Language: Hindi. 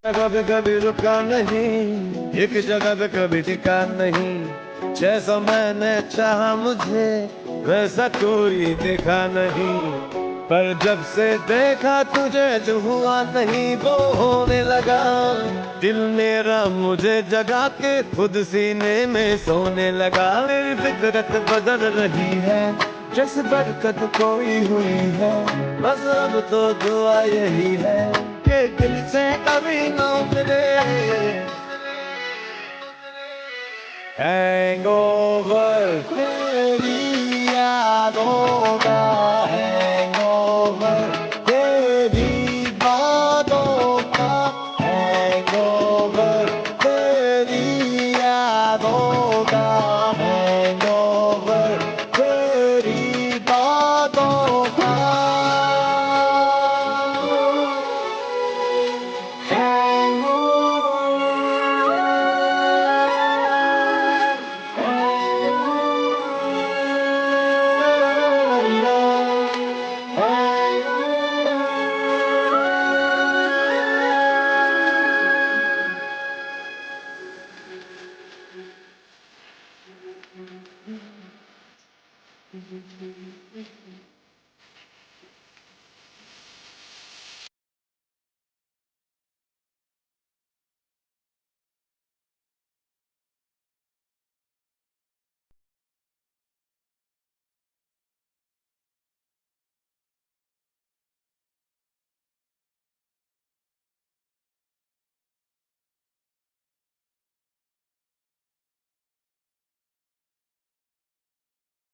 कभी कभी रुका नहीं, एक जगह पे कभी टिका नहीं। जैसा मैंने चाहा मुझे वैसा कोई देखा नहीं। पर जब से देखा तुझे जो हुआ नहीं वो होने लगा। दिल मेरा मुझे जगा के खुद सीने में सोने लगा। मेरी फितरत बदल रही है जैसे बरकत कोई हुई है। बस अब तो दुआ यही है कि दिल से कभी न उतरे। Hangover